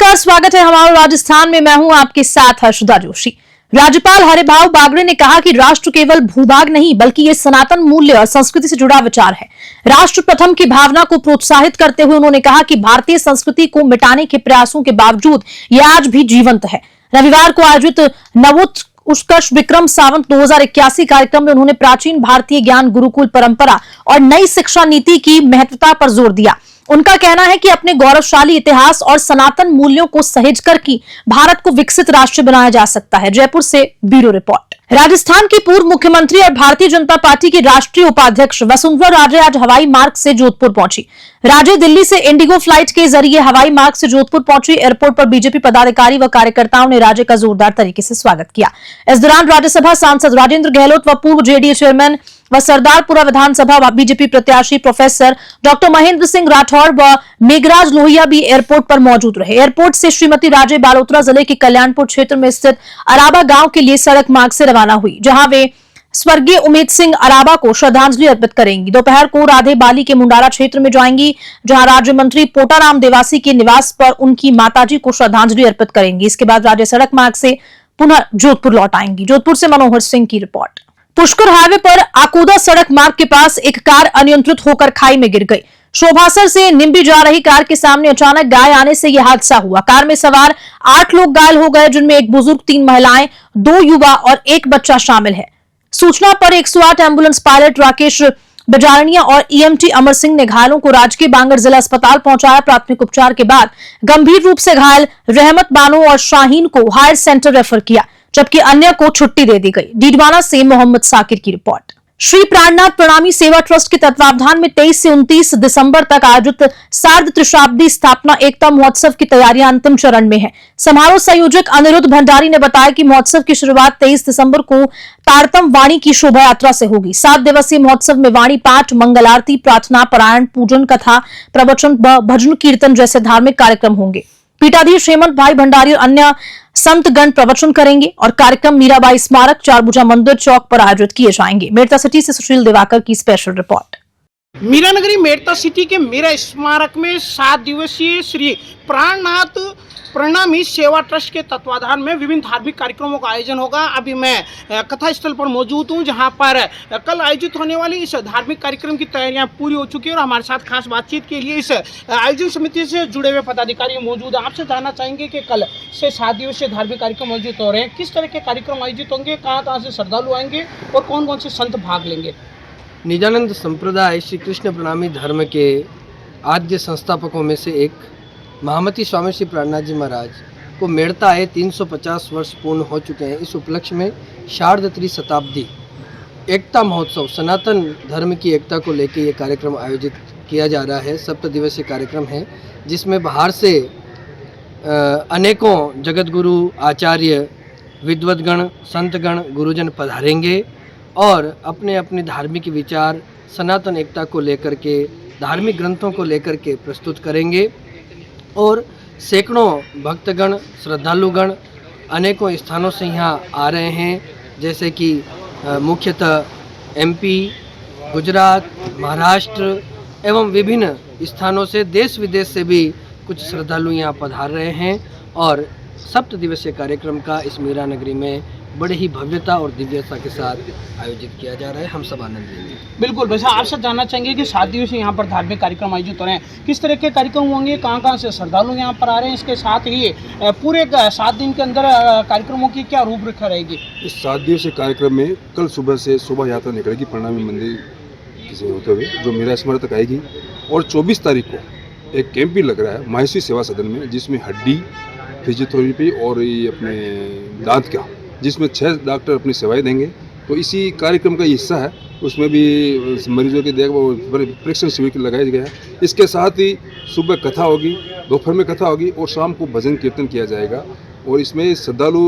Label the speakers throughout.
Speaker 1: नमस्कार, स्वागत है हमारे राजस्थान में। मैं हूं आपके साथ हर्षदा जोशी। राज्यपाल हरिभाऊ बागड़े ने कहा कि राष्ट्र केवल भूभाग नहीं बल्कि ये सनातन मूल्य और संस्कृति से जुड़ा विचार है। राष्ट्र प्रथम की भावना को प्रोत्साहित करते हुए उन्होंने कहा कि भारतीय संस्कृति को मिटाने के प्रयासों के बावजूद ये आज भी जीवंत है। रविवार को आयोजित नवोत्कर्ष विक्रम सावंत 2081 कार्यक्रम में उन्होंने प्राचीन भारतीय ज्ञान गुरुकुल परंपरा और नई शिक्षा नीति की महत्वता पर जोर दिया। उनका कहना है कि अपने गौरवशाली इतिहास और सनातन मूल्यों को सहेज कर की भारत को विकसित राष्ट्र बनाया जा सकता है। जयपुर से ब्यूरो रिपोर्ट। राजस्थान की पूर्व मुख्यमंत्री और भारतीय जनता पार्टी की राष्ट्रीय उपाध्यक्ष वसुंधरा राजे आज हवाई मार्ग से जोधपुर पहुंची। राजे दिल्ली से इंडिगो फ्लाइट के जरिए हवाई मार्ग से जोधपुर पहुंची। एयरपोर्ट पर बीजेपी पदाधिकारी व कार्यकर्ताओं ने राजे का जोरदार तरीके से स्वागत किया। इस दौरान राज्यसभा सांसद राजेंद्र गहलोत व पूर्व जेडीए चेयरमैन व सरदारपुरा विधानसभा बीजेपी प्रत्याशी प्रोफेसर डॉक्टर महेंद्र सिंह राठौर व मेघराज लोहिया भी एयरपोर्ट पर मौजूद रहे। एयरपोर्ट से श्रीमती राजे बालोतरा जिले के कल्याणपुर क्षेत्र में स्थित अराबा गांव के लिए सड़क मार्ग से रवाना हुई, जहां वे स्वर्गीय उमेद सिंह अराबा को श्रद्धांजलि अर्पित करेंगी। दोपहर को राधे बाली के मुंडारा क्षेत्र में जाएंगी, जहां राज्य मंत्री पोटाराम देवासी के निवास पर उनकी माताजी को श्रद्धांजलि अर्पित करेंगी। इसके बाद राजे सड़क मार्ग से पुनः जोधपुर लौट आएंगी। जोधपुर से मनोहर सिंह की रिपोर्ट। पुष्कर हाईवे पर आकोदा सड़क मार्ग के पास एक कार अनियंत्रित होकर खाई में गिर गई। शोभासर से निम्बी जा रही कार के सामने अचानक गाय आने से यह हादसा हुआ। कार में सवार 8 लोग घायल हो गए, जिनमें एक बुजुर्ग, 3 महिलाएं, 2 युवा और 1 बच्चा शामिल है। सूचना पर 108 एम्बुलेंस पायलट राकेश बजारनिया और ईएमटी अमर सिंह ने घायलों को राजकीय बांगड़ जिला अस्पताल पहुंचाया। प्राथमिक उपचार के बाद गंभीर रूप से घायल रहमत बानो और शाहीन को हायर सेंटर रेफर किया, जबकि अन्य को छुट्टी दे दी गई। डीडवाना से मोहम्मद साकिर की रिपोर्ट। श्री प्राणनाथ प्रणामी सेवा ट्रस्ट के तत्वावधान में 23 से 29 दिसंबर तक आयोजित सार्ध त्रिशाब्दी स्थापना एकता महोत्सव की तैयारियां अंतिम चरण में है। समारोह संयोजक अनिरुद्ध भंडारी ने बताया कि महोत्सव की शुरुआत 23 दिसंबर को तारतम वाणी की शोभा यात्रा से होगी। 7 दिवसीय महोत्सव में वाणी पाठ, मंगल आरती, प्रार्थना, पारायण, पूजन, कथा, प्रवचन, भजन कीर्तन जैसे धार्मिक कार्यक्रम होंगे। पीठाधीश हेमंत भाई भंडारी और अन्य संत गण प्रवचन करेंगे और कार्यक्रम मीराबाई स्मारक, चारभुजा मंदिर चौक पर आयोजित किए जाएंगे। मेड़ता सिटी से सुशील दिवाकर की स्पेशल रिपोर्ट।
Speaker 2: मीरानगरी मेड़ता सिटी के मीरा स्मारक में 7 दिवसीय श्री प्राणनाथ प्रणामी सेवा ट्रस्ट के तत्वाधान में विभिन्न धार्मिक कार्यक्रमों का आयोजन होगा। अभी मैं कथा स्थल पर मौजूद हूं, जहां पर कल आयोजित होने वाली इस धार्मिक कार्यक्रम की तैयारियां पूरी हो चुकी है और हमारे साथ खास बातचीत के लिए इस आयोजन समिति से जुड़े हुए पदाधिकारी मौजूद हैं। आपसे जानना चाहेंगे कि कल से 7 दिवसीय धार्मिक कार्यक्रम आयोजित हो रहे हैं, किस तरह के कार्यक्रम आयोजित होंगे, कहाँ से श्रद्धालु आएंगे और कौन कौन से संत भाग लेंगे।
Speaker 3: निजानंद संप्रदाय श्री कृष्ण प्रणामी धर्म के आद्य संस्थापकों में से एक महामती स्वामी श्री प्राणनाथ जी महाराज को मेड़ता आए 350 वर्ष पूर्ण हो चुके हैं। इस उपलक्ष्य में शारद त्रिशताब्दी एकता महोत्सव, सनातन धर्म की एकता को लेकर ये कार्यक्रम आयोजित किया जा रहा है। 7 दिवसीय कार्यक्रम है, जिसमें बाहर से अनेकों जगतगुरु, आचार्य, विद्वद्गण, संतगण, गुरुजन पधारेंगे और अपने अपने धार्मिक विचार, सनातन एकता को लेकर के, धार्मिक ग्रंथों को लेकर के प्रस्तुत करेंगे और सैकड़ों भक्तगण, श्रद्धालुगण अनेकों स्थानों से यहाँ आ रहे हैं, जैसे कि मुख्यतः एमपी, गुजरात, महाराष्ट्र एवं विभिन्न स्थानों से, देश विदेश से भी कुछ श्रद्धालु यहाँ पधार रहे हैं और 7 दिवसीय कार्यक्रम का इस मीरा नगरी में बड़े ही भव्यता और दिव्यता के साथ आयोजित किया जा रहा है। हम सब आनंद लेंगे।
Speaker 2: बिल्कुल। वैसे आपसे जानना चाहेंगे कि 7 दिवसीय यहाँ पर धार्मिक कार्यक्रम आयोजित हो रहे हैं, किस तरह के कार्यक्रम होंगे, कहाँ से श्रद्धालु यहाँ पर आ रहे हैं, इसके साथ ही पूरे 7 दिन के अंदर कार्यक्रमों की क्या रूपरेखा रहेगी।
Speaker 4: इस 7 दिवसीय कार्यक्रम में कल सुबह से शोभा यात्रा निकलेगी प्रणामी मंदिर से होते हुए, जो मीरा स्मारक तक आएगी और 24 तारीख को एक कैंप भी लग रहा है माहेश्वरी सेवा सदन में, जिसमें हड्डी, फिजियोथेरेपी और ये अपने दांत का, जिसमें 6 डॉक्टर अपनी सेवाएं देंगे। तो इसी कार्यक्रम का हिस्सा है, उसमें भी मरीजों की देखभाल, परीक्षण शिविर लगाया गया है। इसके साथ ही सुबह कथा होगी, दोपहर में कथा होगी और शाम को भजन कीर्तन किया जाएगा। और इसमें श्रद्धालु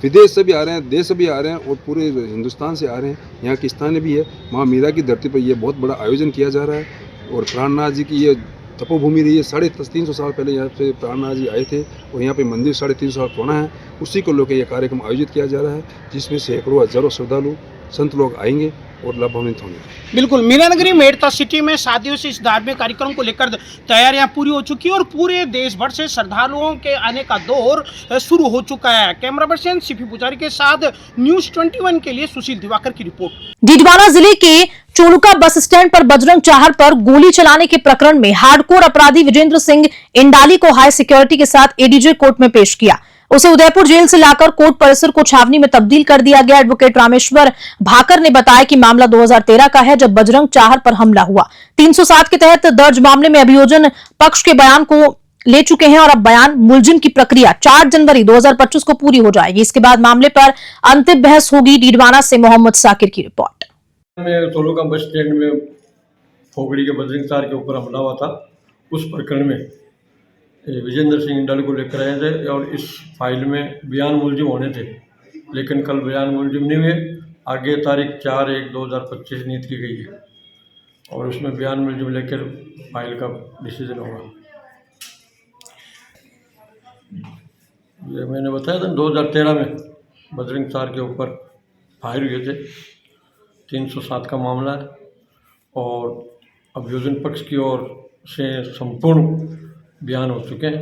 Speaker 4: विदेश से भी आ रहे हैं, देश से भी आ रहे हैं और पूरे हिंदुस्तान से आ रहे हैं। यहाँ की स्थानीय भी है, माँ मीरा की धरती पर यह बहुत बड़ा आयोजन किया जा रहा है और प्राणनाथ जी की ये तपोभूमि रही है। 350 साल पहले यहाँ पे प्राणनाथ जी आए थे और यहाँ पे मंदिर 350 साल पुराना है। उसी को लेकर यह कार्यक्रम आयोजित किया जा रहा है, जिसमें सैकड़ों हजारों श्रद्धालु संत लोग आएंगे और लाभान्वित होंगे।
Speaker 2: बिल्कुल, मीरानगरी मेड़ता सिटी में शादियों से इस धार्मिक कार्यक्रम को लेकर तैयारियां पूरी हो चुकी है और पूरे देश भर से श्रद्धालुओं के आने का दौर शुरू हो चुका है। कैमरा पर्सन सीपी पुजारी के साथ न्यूज़ 21 के लिए सुशील दिवाकर की रिपोर्ट।
Speaker 1: डीडवाना जिले के चोलुका बस स्टैंड पर बजरंग चाहर पर गोली चलाने के प्रकरण में हार्डकोर अपराधी विजेंद्र सिंह इंडाली को हाई सिक्योरिटी के साथ एडीजे कोर्ट में पेश किया। उसे उदयपुर जेल से लाकर कोर्ट परिसर को छावनी में तब्दील कर दिया गया। एडवोकेट रामेश्वर भाकर ने बताया कि मामला 2013 का है, जब बजरंग चाहर पर हमला हुआ। 307 के तहत दर्ज मामले में अभियोजन पक्ष के बयान को ले चुके हैं और अब बयान मुलजिम की प्रक्रिया 4 जनवरी 2025 को पूरी हो जाएगी। इसके बाद मामले पर अंतिम बहस होगी। डीडवाना से मोहम्मद साकिर की रिपोर्ट।
Speaker 5: चोलुका बस स्टैंड में फोगड़ी के बजरंग चाहर के ऊपर हमला हुआ था। उस प्रकरण में विजेंद्र सिंह इंडाली को लेकर आए थे और इस फाइल में बयान मुलजिम होने थे, लेकिन कल बयान मुलजिम नहीं हुए। आगे तारीख 4/1/2025 नीति की गई है और उसमें बयान मुलजिम लेकर फाइल का डिसीजन होगा। ये मैंने बताया था 2013 में बजरंग चाहर के ऊपर फायर हुए थे। 307 का मामला है और अभियोजन पक्ष की ओर से संपूर्ण बयान हो चुके हैं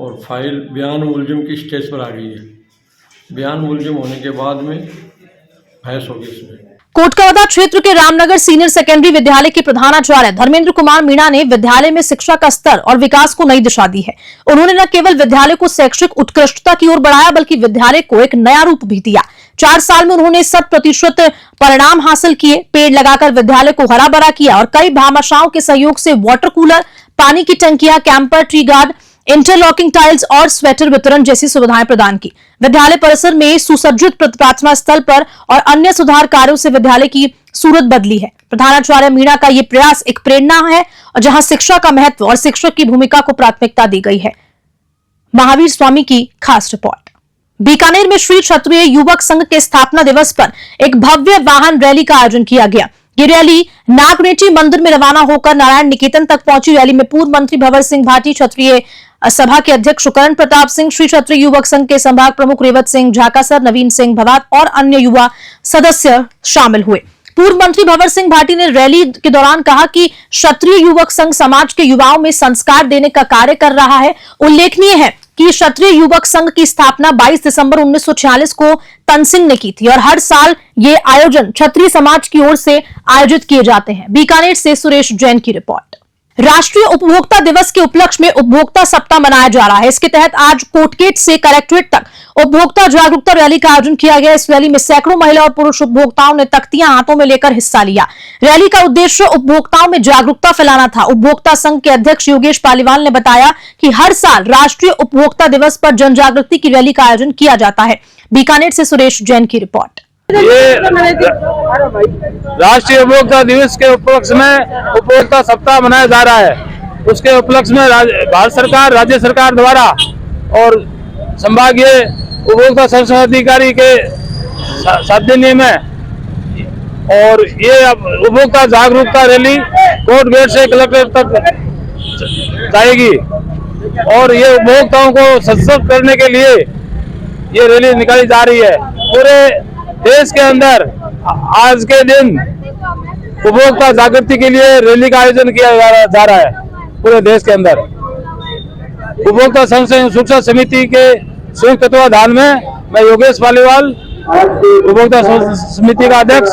Speaker 5: और फाइल बयान मुलजिम की स्टेज पर आ गई है। बयान मुलजिम होने के बाद में बहस होगी इसमें।
Speaker 1: कोटकवदा क्षेत्र के रामनगर सीनियर सेकेंडरी विद्यालय के प्रधानाचार्य धर्मेंद्र कुमार मीणा ने विद्यालय में शिक्षा का स्तर और विकास को नई दिशा दी है। उन्होंने न केवल विद्यालय को शैक्षिक उत्कृष्टता की ओर बढ़ाया, बल्कि विद्यालय को एक नया रूप भी दिया। 4 साल में उन्होंने 100% परिणाम हासिल किए। पेड़ लगाकर विद्यालय को हरा भरा किया और कई भामाशाहों के सहयोग से वाटर कूलर, पानी की टंकियां, camper, tree guard, interlocking tiles और स्वेटर वितरण जैसी सुविधाएं प्रदान की। विद्यालय परिसर में सुसज्जित प्रार्थना स्थल पर और अन्य सुधार कार्यों से विद्यालय की सूरत बदली है। प्रधानाचार्य मीणा का ये प्रयास एक प्रेरणा है और जहां शिक्षा का महत्व और शिक्षक की भूमिका को प्राथमिकता दी गई है। महावीर स्वामी की खास रिपोर्ट। बीकानेर में श्री क्षत्रिय युवक संघ के स्थापना दिवस पर एक भव्य वाहन रैली का आयोजन किया गया। ये रैली नागनेटी मंदिर में रवाना होकर नारायण निकेतन तक पहुंची। रैली में पूर्व मंत्री भंवर सिंह भाटी, क्षत्रिय सभा के अध्यक्ष करण प्रताप सिंह, श्री क्षत्रिय युवक संघ के संभाग प्रमुख रेवत सिंह झाकासर, नवीन सिंह भवात और अन्य युवा सदस्य शामिल हुए। पूर्व मंत्री भंवर सिंह भाटी ने रैली के दौरान कहा कि क्षत्रिय युवक संघ समाज के युवाओं में संस्कार देने का कार्य कर रहा है। उल्लेखनीय है कि क्षत्रिय युवक संघ की स्थापना 22 दिसंबर 1946 को तनसिंह ने की थी और हर साल ये आयोजन क्षत्रिय समाज की ओर से आयोजित किए जाते हैं। बीकानेर से सुरेश जैन की रिपोर्ट। राष्ट्रीय उपभोक्ता दिवस के उपलक्ष्य में उपभोक्ता सप्ताह मनाया जा रहा है। इसके तहत आज कोटगेट से कलेक्ट्रेट तक उपभोक्ता जागरूकता रैली का आयोजन किया गया। इस रैली में सैकड़ों महिला और पुरुष उपभोक्ताओं ने तख्तियां हाथों में लेकर हिस्सा लिया। रैली का उद्देश्य उपभोक्ताओं में जागरूकता फैलाना था। उपभोक्ता संघ के अध्यक्ष योगेश पालीवाल ने बताया कि हर साल राष्ट्रीय उपभोक्ता दिवस पर जन जागृति की रैली का आयोजन किया जाता है। बीकानेर से सुरेश जैन की रिपोर्ट।
Speaker 6: ये राष्ट्रीय उपभोक्ता दिवस के उपलक्ष्य में उपभोक्ता सप्ताह मनाया जा रहा है। उसके उपलक्ष्य में भारत सरकार, राज्य सरकार द्वारा और संभागीय उपभोक्ता संरक्षण अधिकारी के साधन्य में और ये उपभोक्ता जागरूकता रैली कोर्ट गेट से कलेक्ट्रेट तक जाएगी और ये उपभोक्ताओं को सशक्त करने के लिए ये रैली निकाली जा रही है। पूरे देश के अंदर आज के दिन उपभोक्ता जागृति के लिए रैली का आयोजन किया जा रहा है। पूरे देश के अंदर उपभोक्ता सुरक्षा समिति के संयुक्त तत्वाधान में मैं योगेश पालीवाल, उपभोक्ता समिति का अध्यक्ष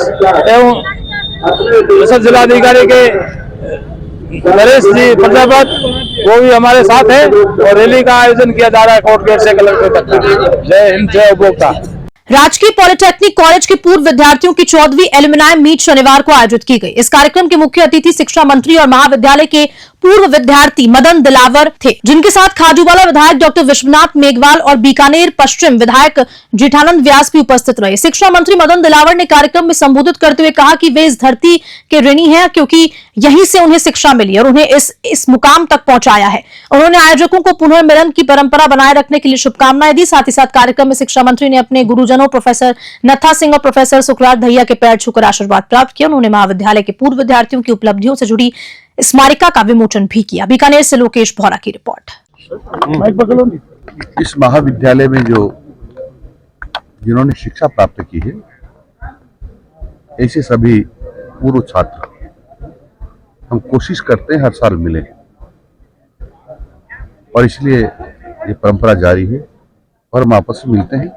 Speaker 6: एवं जिलाधिकारी के नरेश जी प्रजापत, वो भी हमारे साथ है और रैली का आयोजन किया जा रहा है कोर्ट गेट से कलेक्ट्रेट तक। जय हिंद, जय उपभोक्ता।
Speaker 1: राजकीय पॉलिटेक्निक कॉलेज के पूर्व विद्यार्थियों की 14वीं एलुमनाई मीट शनिवार को आयोजित की गई। इस कार्यक्रम के मुख्य अतिथि शिक्षा मंत्री और महाविद्यालय के पूर्व विद्यार्थी मदन दिलावर थे, जिनके साथ खाजूवाला विधायक डॉक्टर विश्वनाथ मेघवाल और बीकानेर पश्चिम विधायक जेठानंद व्यास भी उपस्थित रहे। शिक्षा मंत्री मदन दिलावर ने कार्यक्रम में संबोधित करते हुए कहा कि वे इस धरती के ऋणी हैं, क्योंकि यहीं से उन्हें शिक्षा मिली और उन्हें इस मुकाम तक पहुंचाया है। उन्होंने आयोजकों को पुनर्मिलन की परंपरा बनाए रखने के लिए शुभकामनाएं दी। साथ ही साथ कार्यक्रम में शिक्षा मंत्री ने अपने गुरुजनों प्रोफेसर नत्था सिंह और प्रोफेसर सुखराज दहिया के पैर छूकर आशीर्वाद प्राप्त किया। उन्होंने महाविद्यालय के पूर्व विद्यार्थियों की उपलब्धियों से जुड़ी स्मारिका का विमोचन भी किया। बीकानेर से लोकेश भौरा की रिपोर्ट।
Speaker 7: इस महाविद्यालय में जिन्होंने शिक्षा प्राप्त की है ऐसे सभी पूर्व छात्र हम कोशिश करते हैं हर साल मिले, और इसलिए ये परंपरा जारी है और हम आपस में मिलते हैं।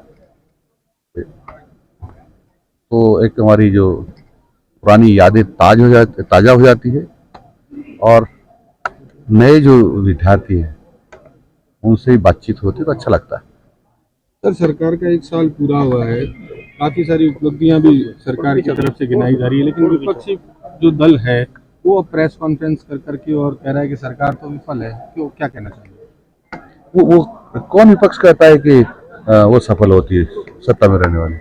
Speaker 7: तो एक हमारी जो पुरानी यादें ताज़ा हो जाती है, और नए जो विद्यार्थी हैं उनसे बातचीत होती है तो अच्छा लगता है।
Speaker 8: सर, सरकार का 1 साल पूरा हुआ है, काफ़ी सारी उपलब्धियां भी सरकार की तरफ से गिनाई जा रही है, लेकिन विपक्षी जो दल है वो अब प्रेस कॉन्फ्रेंस कर करके और कह रहा है कि सरकार तो विफल है। क्यों, क्या कहना चाहिए?
Speaker 7: वो कौन विपक्ष कहता है कि वो सफल होती है सत्ता में रहने वाली?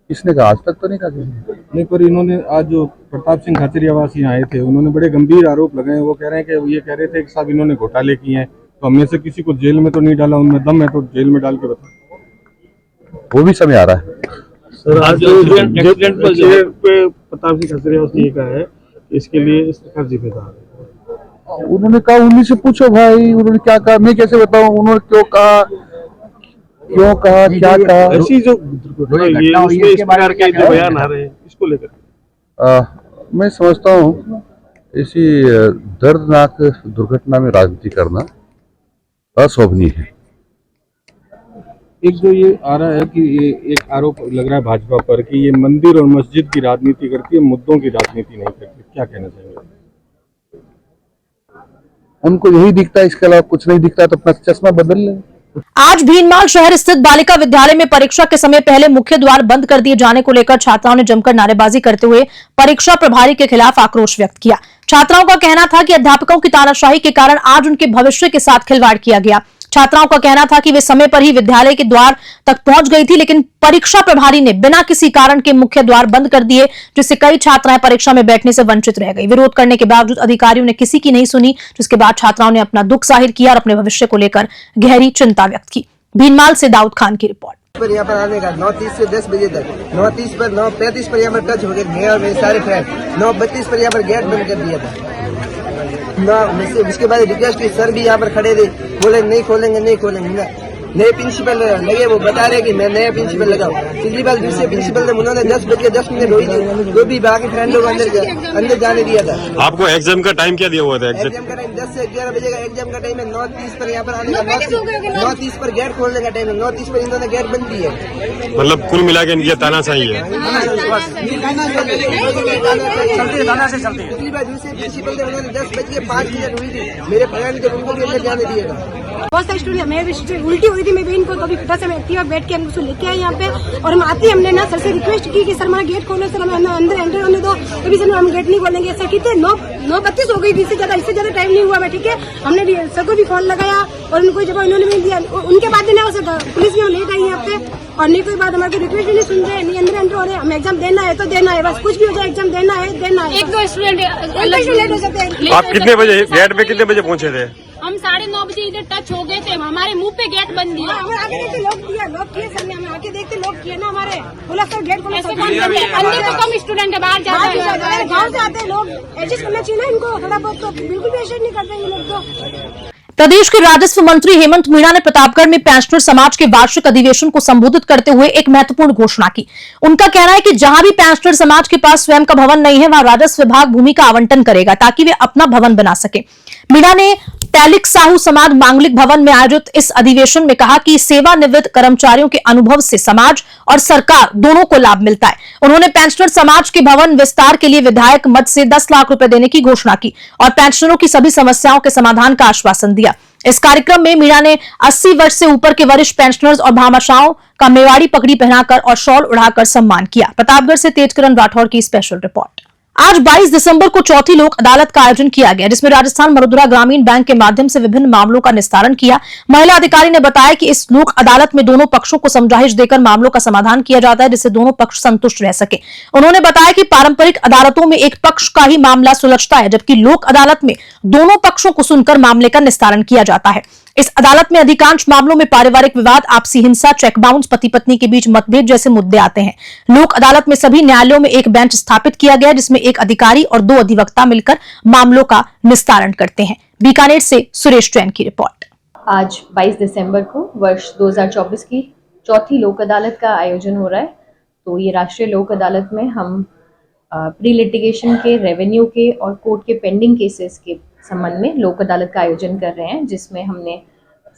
Speaker 7: किसने कहा? आज तक तो नहीं कहा किसी ने।
Speaker 8: नहीं, पर इन्होंने आज जो प्रताप सिंह खाचरियावास यहाँ आए थे, उन्होंने बड़े गंभीर आरोप लगाए। वो कह रहे हैं कि ये कह रहे थे कि साहब इन्होंने घोटाले किए हैं, तो हमने से किसी को जेल में तो नहीं डाला, उनमें दम है तो जेल में डाल के बता।
Speaker 7: वो भी समय आ रहा है।
Speaker 8: सर, आज एक्सीडेंट पे प्रताप सिंह खाचरियावास ने कहा है इसके लिए सरकार जिम्मेदार है।
Speaker 7: उन्होंने कहा, उन्हीं से पूछो भाई, उन्होंने क्या कहा, मैं कैसे बताऊं उन्होंने क्यों कहा, क्या कहा।
Speaker 8: ऐसी जो ये इस प्रकार के जो बयान आ रहे हैं, इसको लेकर
Speaker 7: मैं समझता हूँ ऐसी दर्दनाक दुर्घटना में राजनीति करना अशोभनीय है।
Speaker 8: एक जो ये आ रहा है कि ये एक आरोप लग रहा है भाजपा पर कि ये मंदिर और मस्जिद की राजनीति करती है, मुद्दों की राजनीति नहीं करती। क्या कहना चाहिए?
Speaker 7: उनको यही दिखता है, इसके अलावा कुछ नहीं दिखता, तो अपना चश्मा बदल ले।
Speaker 1: आज भीनमाल शहर स्थित बालिका विद्यालय में परीक्षा के समय पहले मुख्य द्वार बंद कर दिए जाने को लेकर छात्राओं ने जमकर नारेबाजी करते हुए परीक्षा प्रभारी के खिलाफ आक्रोश व्यक्त किया। छात्राओं का कहना था कि अध्यापकों की तानाशाही के कारण आज उनके भविष्य के साथ खिलवाड़ किया गया। छात्राओं का कहना था कि वे समय पर ही विद्यालय के द्वार तक पहुंच गई थी, लेकिन परीक्षा प्रभारी ने बिना किसी कारण के मुख्य द्वार बंद कर दिए, जिससे कई छात्राएं परीक्षा में बैठने से वंचित रह गई। विरोध करने के बावजूद अधिकारियों ने किसी की नहीं सुनी, जिसके बाद छात्राओं ने अपना दुख जाहिर किया और अपने भविष्य को लेकर गहरी चिंता व्यक्त की। भीनमाल से दाऊद खान की रिपोर्ट।
Speaker 9: पर यहाँ पर आने का 9:30 से 10 बजे तक, 9:30 पर 9:35 पर यहाँ पर टच हो गए मैं और मेरे सारे फ्रेंड। 9:32 पर यहाँ पर गेट बंद कर दिया था ना। उसके बाद रिक्वेस्ट की, सर भी यहाँ पर खड़े थे, बोले नहीं खोलेंगे। नए प्रिंसिपल लगे, वो बता रहे कि मैं नया प्रिंसिपल लगाऊं। पिछली बार दूसरे प्रिंसिपल ने उन्होंने 10:10 हुई थी, तो भी बाकी फ्रेंडों को अंदर जाने दिया था।
Speaker 10: आपको एग्जाम का टाइम क्या दिया हुआ था?
Speaker 9: एग्जाम का टाइम 10 से 11 बजे का एग्जाम का टाइम है। 9:30 पर यहाँ पर आने का, 9:30 पर गेट खोलने का टाइम है। 9:30 पर इन्होंने गेट बंद की है।
Speaker 10: मतलब कुल मिला के इनकी तानाशाही है।
Speaker 9: पिछली बार दूसरे प्रिंसिपल ने उन्होंने 10:05 हुई थी, मेरे फ्रेंड जब उनको भी अंदर जाने दिया था।
Speaker 11: बहुत सारी स्टोरी मैं उल्टी हुई थी, मैं भी इनको कभी फटा से मैं एक्टिवा बैठ के हम उसको लेके आए यहाँ पे, और हम आते हमने ना सर से रिक्वेस्ट की कि सर हमारा गेट खोलो, सर हमें अंदर एंटर होने दो। कभी सर हम गेट नहीं खोलेंगे। सर कितने 9:32 हो गई थी, इससे ज्यादा टाइम नहीं हुआ। मैं ठीक है, हमने भी सर को भी फोन लगाया और उनको जब उन्होंने भी दिया, उनके बाद ना पुलिस भी हम लेट आई यहाँ पे, और नहीं कोई बात हमारी रिक्वेस्ट भी नहीं सुन रहे, नहीं अंदर एंटर हो रहे। हमें एग्जाम देना है तो देना है, बस कुछ भी हो जाए एग्जाम देना है। एक दो स्टूडेंट लेट हो सकते हैं।
Speaker 10: आप कितने बजे गेट पे कितने बजे पहुंचे थे?
Speaker 11: हम 9:30 बजे इधर टच हो गए थे, हमारे मुंह पे गेट बंद दिया। आगे देखते लॉक किए सर ने, हमें आगे देखते लॉक किए ना हमारे। बोला सर गेट खोलो। अंदर तो कम स्टूडेंट है, बाहर जाते हैं, गाँव से आते हैं लोग, एडजस्ट करना चाहिए ना इनको थोड़ा बहुत। तो बिल्कुल भी एडजस्ट नहीं करते ये लोग तो।
Speaker 1: प्रदेश के राजस्व मंत्री हेमंत मीणा ने प्रतापगढ़ में पेंशनर समाज के वार्षिक अधिवेशन को संबोधित करते हुए एक महत्वपूर्ण घोषणा की। उनका कहना है कि जहां भी पेंशनर समाज के पास स्वयं का भवन नहीं है, वहां राजस्व विभाग भूमि का आवंटन करेगा ताकि वे अपना भवन बना सके। मीणा ने टैलिक साहू समाज मांगलिक भवन में आयोजित इस अधिवेशन में कहा कि सेवानिवृत्त कर्मचारियों के अनुभव से समाज और सरकार दोनों को लाभ मिलता है। उन्होंने पेंशनर समाज के भवन विस्तार के लिए विधायक मद से 10 लाख रुपए देने की घोषणा की और पेंशनरों की सभी समस्याओं के समाधान का आश्वासन दिया। इस कार्यक्रम में मीणा ने 80 वर्ष से ऊपर के वरिष्ठ पेंशनर्स और भामाशाहों का मेवाड़ी पगड़ी पहनाकर और शॉल उड़ाकर सम्मान किया। प्रतापगढ़ से तेजकिरण राठौर की स्पेशल रिपोर्ट। आज 22 दिसंबर को चौथी लोक अदालत का आयोजन किया गया, जिसमें राजस्थान मरुधरा ग्रामीण बैंक के माध्यम से विभिन्न मामलों का निस्तारण किया। महिला अधिकारी ने बताया कि इस लोक अदालत में दोनों पक्षों को समझाइश देकर मामलों का समाधान किया जाता है, जिससे दोनों पक्ष संतुष्ट रह सके। उन्होंने बताया कि पारंपरिक अदालतों में एक पक्ष का ही मामला सुलझता है, जबकि लोक अदालत में दोनों पक्षों को सुनकर मामले का निस्तारण किया जाता है। इस अदालत में अधिकांश मामलों में पारिवारिक विवाद, आपसी हिंसा, चेक बाउंस, पति पत्नी के बीच मतभेद जैसे मुद्दे आते हैं। लोक अदालत में सभी न्यायालयों में एक बेंच स्थापित किया गया, जिसमें एक अधिकारी और 2 अधिवक्ता मिलकर मामलों का निस्तारण करते हैं। बीकानेर से सुरेश जैन की रिपोर्ट।
Speaker 12: आज 22 दिसंबर को वर्ष 2024 की चौथी लोक अदालत का आयोजन हो रहा है। तो ये राष्ट्रीय लोक अदालत में हम प्री लिटिगेशन के, रेवेन्यू के और कोर्ट के पेंडिंग केसेस के संबंध में लोक अदालत का आयोजन कर रहे हैं, जिसमें हमने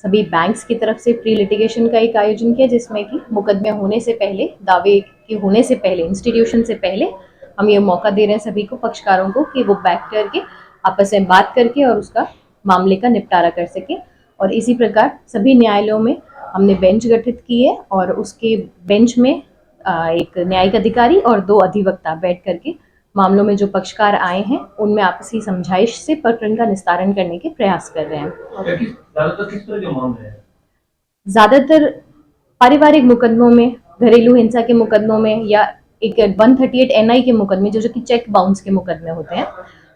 Speaker 12: सभी बैंक्स की तरफ से प्री लिटिगेशन का एक आयोजन किया, जिसमें कि मुकदमे होने से पहले, दावे के होने से पहले, इंस्टीट्यूशन से पहले हम ये मौका दे रहे हैं सभी को, पक्षकारों को, कि वो बैठ करके आपस में बात करके और उसका मामले का निपटारा कर सके। और इसी प्रकार सभी न्यायालयों में हमने बेंच गठित की है और उसके बेंच में एक न्यायिक अधिकारी और 2 अधिवक्ता बैठ करके मामलों में जो पक्षकार आए हैं उनमें आपसी समझाइश से प्रकरण का निस्तारण करने के प्रयास कर रहे हैं।
Speaker 5: ज्यादातर किस तरह के मामले हैं?
Speaker 12: ज्यादातर पारिवारिक मुकदमों में, घरेलू हिंसा के मुकदमों में, या एक 138 NI के मुकदमे जो कि चेक बाउंस के मुकदमे होते हैं,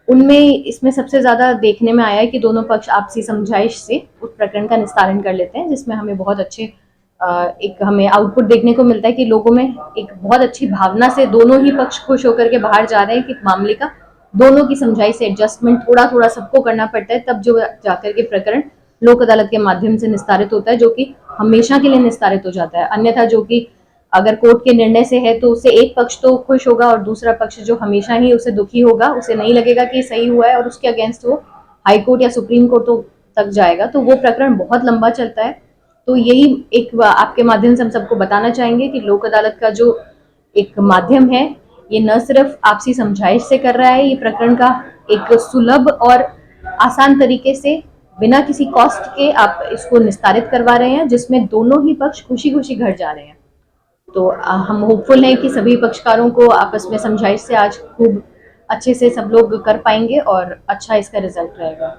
Speaker 12: उनमें इसमें सबसे ज्यादा देखने में आया है कि दोनों पक्ष आपसी समझाइश से उस प्रकरण का निस्तारण कर लेते हैं, जिसमें हमें बहुत अच्छे एक हमें आउटपुट देखने को मिलता है कि लोगों में एक बहुत अच्छी भावना से दोनों ही पक्ष खुश होकर के बाहर जा रहे हैं कि मामले का दोनों की समझाई से एडजस्टमेंट थोड़ा थोड़ा सबको करना पड़ता है, तब जो जाकर के प्रकरण लोक अदालत के माध्यम से निस्तारित होता है, जो कि हमेशा के लिए निस्तारित हो जाता है। अन्यथा जो कि अगर कोर्ट के निर्णय से है तो उससे एक पक्ष तो खुश होगा और दूसरा पक्ष जो हमेशा ही उसे दुखी होगा, उसे नहीं लगेगा कि सही हुआ है और उसके अगेंस्ट वो हाई कोर्ट या सुप्रीम कोर्ट तक जाएगा, तो वो प्रकरण बहुत लंबा चलता है। तो यही एक आपके माध्यम से हम सबको बताना चाहेंगे कि लोक अदालत का जो एक माध्यम है, ये न सिर्फ आपसी समझाइश से कर रहा है, ये प्रकरण का एक सुलभ और आसान तरीके से बिना किसी कॉस्ट के आप इसको निस्तारित करवा रहे हैं, जिसमें दोनों ही पक्ष खुशी खुशी घर जा रहे हैं। तो हम होपफुल हैं कि सभी पक्षकारों को आपस में समझाइश से आज खूब अच्छे से सब लोग कर पाएंगे और अच्छा इसका रिजल्ट रहेगा।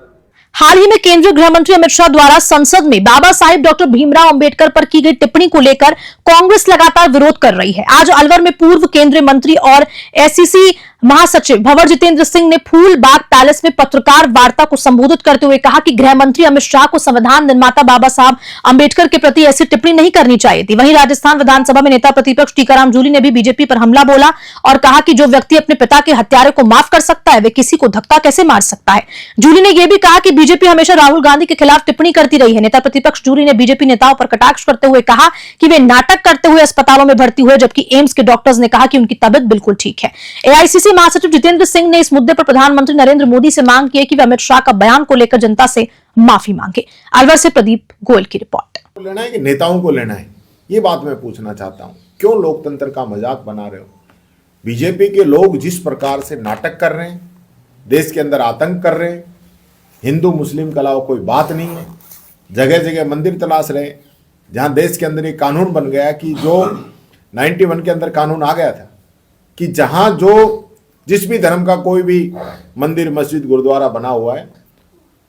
Speaker 1: हाल ही में केंद्रीय गृह मंत्री अमित शाह द्वारा संसद में बाबा साहिब डॉक्टर भीमराव अंबेडकर पर की गई टिप्पणी को लेकर कांग्रेस लगातार विरोध कर रही है। आज अलवर में पूर्व केंद्रीय मंत्री और एसीसी महासचिव भंवर जितेंद्र सिंह ने फूलबाग पैलेस में पत्रकार वार्ता को संबोधित करते हुए कहा कि गृह मंत्री अमित शाह को संविधान निर्माता बाबा साहब अंबेडकर के प्रति ऐसी टिप्पणी नहीं करनी चाहिए थी। वहीं राजस्थान विधानसभा में नेता प्रतिपक्ष टीकाराम जूली ने भी बीजेपी पर हमला बोला और कहा कि जो व्यक्ति अपने पिता के हत्यारे को माफ कर सकता है, वे किसी को धक्का कैसे मार सकता है। जूली ने यह भी कहा कि बीजेपी हमेशा राहुल गांधी के खिलाफ टिप्पणी करती रही है। नेता प्रतिपक्ष जूली ने बीजेपी नेताओं पर कटाक्ष करते हुए कहा कि वे नाटक करते हुए अस्पतालों में भर्ती हुए, जबकि एम्स के डॉक्टर्स ने कहा कि उनकी तबियत बिल्कुल ठीक है। एआईसीसी महासचिव जितेंद्र सिंह ने इस मुद्दे पर प्रधानमंत्री नरेंद्र मोदी से मांग की है कि वे अमित शाह का बयान को लेकर जनता से माफी मांगे। अलवर से प्रदीप गोयल की रिपोर्ट।
Speaker 13: लेना है कि नेताओं को लेना है, ये बात मैं पूछना चाहता हूं। क्यों लोकतंत्र का मजाक बना रहे हो? बीजेपी के लोग जिस प्रकार से नाटक कर रहे हैं, देश के अंदर आतंक कर रहे हैं, हिंदू मुस्लिम के अलावा कोई बात नहीं है, जगह जगह मंदिर तलाश रहे, जहां देश के अंदर एक कानून बन गया कि जो 91 के अंदर कानून आ गया था कि जहां जो जिस भी धर्म का कोई भी मंदिर मस्जिद गुरुद्वारा बना हुआ है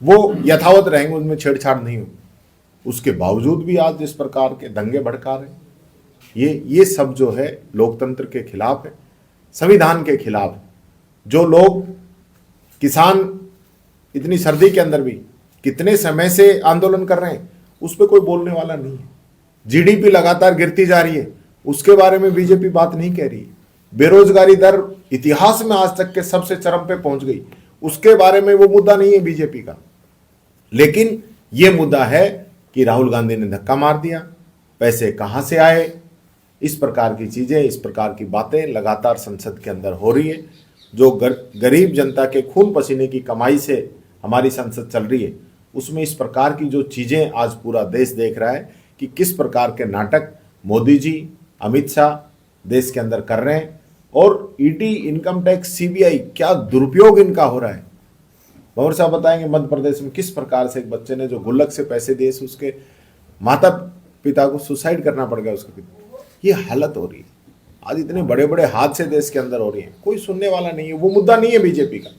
Speaker 13: वो यथावत रहेंगे, उनमें छेड़छाड़ नहीं होगी। उसके बावजूद भी आज जिस प्रकार के दंगे भड़का रहे, ये सब जो है लोकतंत्र के खिलाफ है, संविधान के खिलाफ है। जो लोग किसान इतनी सर्दी के अंदर भी कितने समय से आंदोलन कर रहे हैं, उस पर कोई बोलने वाला नहीं है। जीडीपी लगातार गिरती जा रही है, उसके बारे में बीजेपी बात नहीं कह रही है। बेरोजगारी दर इतिहास में आज तक के सबसे चरम पे पहुंच गई, उसके बारे में वो मुद्दा नहीं है बीजेपी का। लेकिन ये मुद्दा है कि राहुल गांधी ने धक्का मार दिया, पैसे कहां से आए, इस प्रकार की चीजें, इस प्रकार की बातें लगातार संसद के अंदर हो रही है। जो गरीब जनता के खून पसीने की कमाई से हमारी संसद चल रही है, उसमें इस प्रकार की जो चीजें आज पूरा देश देख रहा है कि किस प्रकार के नाटक मोदी जी, अमित शाह देश के अंदर कर रहे हैं। और ईडी, इनकम टैक्स, सीबीआई, क्या दुरुपयोग इनका हो रहा है। भंवर साहब बताएंगे मध्य प्रदेश में किस प्रकार से एक बच्चे ने जो गुल्लक से पैसे दिए, उसके माता पिता को सुसाइड करना पड़ गया उसके पिता। ये हालत हो रही है। आज इतने बड़े बड़े हादसे देश के अंदर हो रही है, कोई सुनने वाला नहीं है। वो मुद्दा नहीं है बीजेपी का।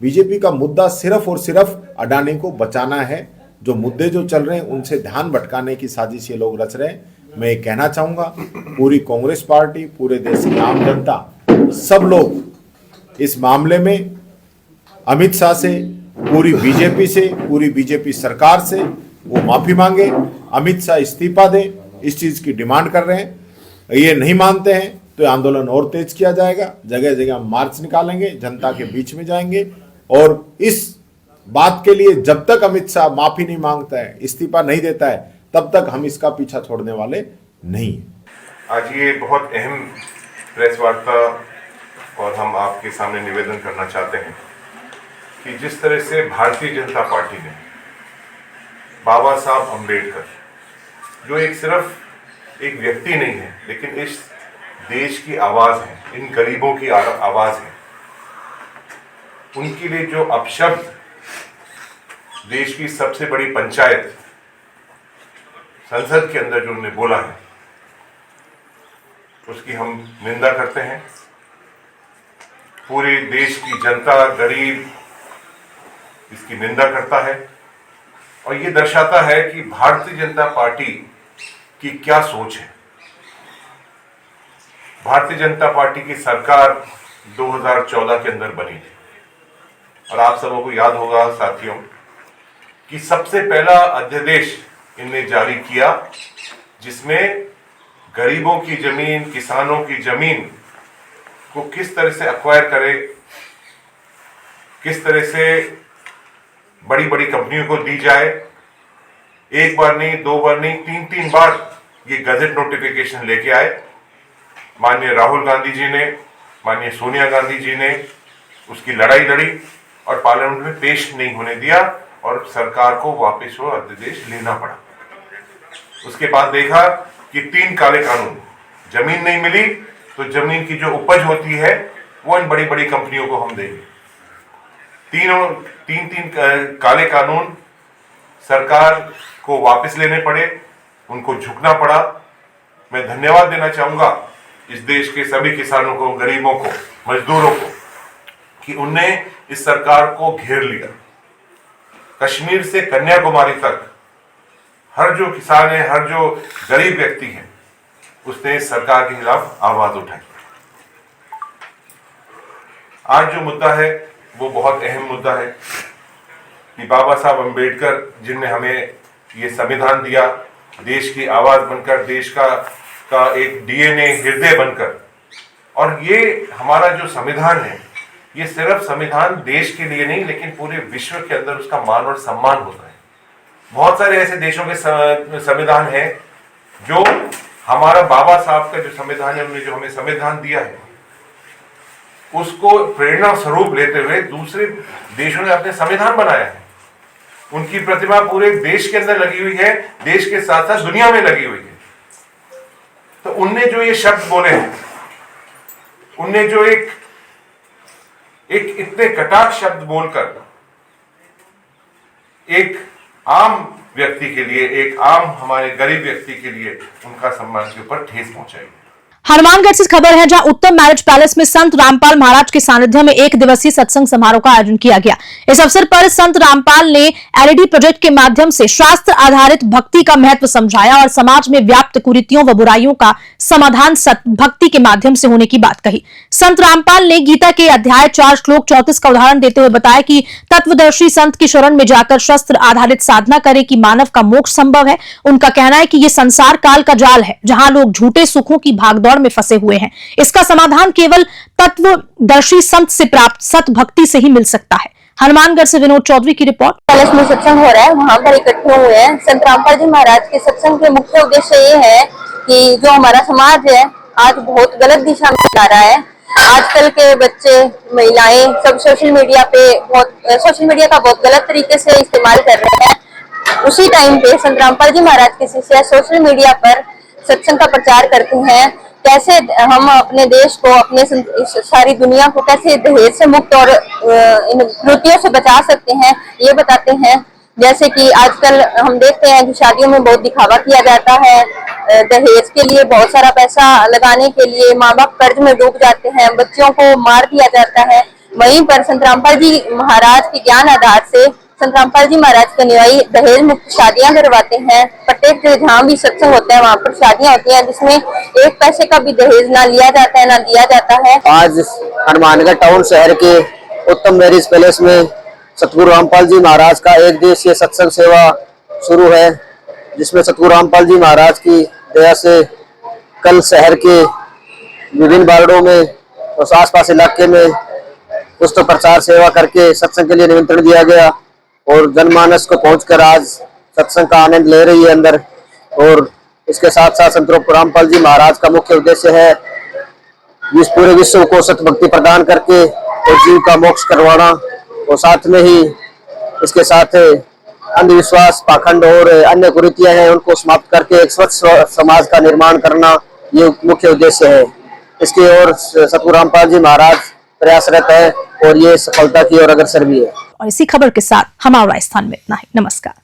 Speaker 13: बीजेपी का मुद्दा सिर्फ और सिर्फ अडानी को बचाना है। जो मुद्दे जो चल रहे हैं उनसे ध्यान भटकाने की साजिश ये लोग रच रहे हैं। मैं ये कहना चाहूंगा, पूरी कांग्रेस पार्टी, पूरे देश की आम जनता, सब लोग इस मामले में अमित शाह से, पूरी बीजेपी से, पूरी बीजेपी सरकार से वो माफी मांगे, अमित शाह इस्तीफा दें, इस चीज की डिमांड कर रहे हैं। ये नहीं मानते हैं तो आंदोलन और तेज किया जाएगा, जगह जगह मार्च निकालेंगे, जनता के बीच में जाएंगे। और इस बात के लिए जब तक अमित शाह माफी नहीं मांगता है, इस्तीफा नहीं देता है, तब तक हम इसका पीछा छोड़ने वाले नहीं।
Speaker 14: आज ये बहुत अहम प्रेस वार्ता और हम आपके सामने निवेदन करना चाहते हैं कि जिस तरह से भारतीय जनता पार्टी ने बाबा साहब अम्बेडकर, जो एक सिर्फ एक व्यक्ति नहीं है लेकिन इस देश की आवाज़ है, इन गरीबों की आवाज़ है, उनके लिए जो अपशब्द देश की सबसे बड़ी पंचायत संसद के अंदर जो उन्होंने बोला है, उसकी हम निंदा करते हैं। पूरे देश की जनता, गरीब इसकी निंदा करता है और ये दर्शाता है कि भारतीय जनता पार्टी की क्या सोच है। भारतीय जनता पार्टी की सरकार 2014 के अंदर बनी थी और आप सबों को याद होगा साथियों कि सबसे पहला अध्यादेश इनने जारी किया जिसमें गरीबों की जमीन, किसानों की जमीन को किस तरह से एक्वायर करे, किस तरह से बड़ी बड़ी कंपनियों को दी जाए। एक बार नहीं, दो बार नहीं, तीन बार ये गजट नोटिफिकेशन लेके आए। माननीय राहुल गांधी जी ने, माननीय सोनिया गांधी जी ने उसकी लड़ाई लड़ी और पार्लियामेंट में पेश नहीं होने दिया और सरकार को वापस वो अध्यादेश लेना पड़ा। उसके बाद देखा कि 3 काले कानून, जमीन नहीं मिली तो जमीन की जो उपज होती है वो इन बड़ी बड़ी कंपनियों को हम देंगे। तीन काले कानून सरकार को वापस लेने पड़े, उनको झुकना पड़ा। मैं धन्यवाद देना चाहूंगा इस देश के सभी किसानों को, गरीबों को, मजदूरों को कि उनने इस सरकार को घेर लिया। कश्मीर से कन्याकुमारी तक हर जो किसान है, हर जो गरीब व्यक्ति है, उसने इस सरकार के खिलाफ आवाज उठाई। आज जो मुद्दा है वो बहुत अहम मुद्दा है कि बाबा साहब अम्बेडकर जिनने हमें ये संविधान दिया, देश की आवाज बनकर, देश का एक डीएनए, हृदय बनकर, और ये हमारा जो संविधान है ये सिर्फ संविधान देश के लिए नहीं लेकिन पूरे विश्व के अंदर उसका मान और सम्मान होता है। बहुत सारे ऐसे देशों के संविधान हैं जो हमारा बाबा साहब का जो संविधान है, उन्होंने जो हमें संविधान दिया है उसको प्रेरणा स्वरूप लेते हुए दूसरे देशों ने अपने संविधान बनाया है। उनकी प्रतिमा पूरे देश के अंदर लगी हुई है, देश के साथ साथ दुनिया में लगी हुई है। तो उनने जो ये शब्द बोले हैं, उनने जो एक इतने कटाक्ष शब्द बोलकर एक आम व्यक्ति के लिए, एक आम हमारे गरीब व्यक्ति के लिए उनका सम्मान के ऊपर ठेस पहुंचाई।
Speaker 1: हनुमानगढ़ से खबर है जहां उत्तम मैरिज पैलेस में संत रामपाल महाराज के सानिध्य में 1 दिवसीय सत्संग समारोह का आयोजन किया गया। इस अवसर पर संत रामपाल ने एलईडी प्रोजेक्ट के माध्यम से शास्त्र आधारित भक्ति का महत्व समझाया और समाज में व्याप्त कुरीतियों व बुराइयों का समाधान भक्ति के माध्यम से होने की बात कही। संत रामपाल ने गीता के अध्याय 4 श्लोक 34 का उदाहरण देते हुए बताया कि तत्वदर्शी संत की शरण में जाकर शस्त्र आधारित साधना करे कि मानव का मोक्ष संभव है। उनका कहना है कि ये संसार काल का जाल है जहां लोग झूठे सुखों की भागदौड़ में फंसे हुए हैं। इसका समाधान केवल तत्वदर्शी संत से प्राप्त सत भक्ति से ही मिल सकता है। हनुमानगढ़ से विनोद चौधरी की रिपोर्ट।
Speaker 15: पैलेस में सत्संग हो रहा है, वहाँ पर इकट्ठे हुए हैं। संत रामपाल जी महाराज के सत्संग के मुख्य उद्देश्य ये है कि जो हमारा समाज है आज बहुत गलत दिशा में जा रहा है। आजकल के बच्चे, महिलाएं सब सोशल मीडिया का बहुत गलत तरीके से इस्तेमाल कर रहे हैं। उसी टाइम पे संत रामपाल जी महाराज के शिष्य सोशल मीडिया पर सत्संग का प्रचार करते हैं। कैसे हम अपने देश को, अपने सारी दुनिया को कैसे दहेज से मुक्त और इन कृतियों से बचा सकते हैं ये बताते हैं। जैसे कि आजकल हम देखते हैं कि शादियों में बहुत दिखावा किया जाता है, दहेज के लिए बहुत सारा पैसा लगाने के लिए माँ बाप कर्ज में डूब जाते हैं, बच्चों को मार दिया जाता है। वहीं पर संत रामपाल जी महाराज के ज्ञान आधार से संत रामपाल जी महाराज के अनुयायी दहेज मुक्त शादियां करवाते हैं। प्रत्येक जहाँ भी सत्संग होते हैं वहाँ पर शादियां होती हैं जिसमें 1 पैसे का भी दहेज ना लिया जाता है ना दिया जाता है।
Speaker 16: आज हनुमानगढ़ टाउन शहर के उत्तम मैरिज पैलेस में सतगुरु रामपाल जी महाराज का 1 दिवसीय सत्संग सेवा शुरू है, जिसमें सतगुरु रामपाल जी महाराज की दया से कल शहर के विभिन्न वार्डों में और आसपास इलाके में पुस्तक प्रचार सेवा करके सत्संग के लिए निमंत्रण दिया गया और जनमानस को पहुंचकर आज सत्संग का आनंद ले रही है अंदर। और इसके साथ साथ संत रामपाल जी महाराज का मुख्य उद्देश्य है इस पूरे विश्व को सतभक्ति प्रदान करके और जीव का मोक्ष करवाना, और साथ में ही इसके साथ अंधविश्वास, पाखंड और अन्य कुरीतियां हैं उनको समाप्त करके एक स्वच्छ समाज का निर्माण करना, ये मुख्य उद्देश्य है। इसकी ओर सतगुरु रामपाल जी महाराज प्रयासरत है और ये सफलता की ओर अग्रसर भी है।
Speaker 1: और इसी खबर के साथ हमारा राजस्थान में इतना ही। नमस्कार।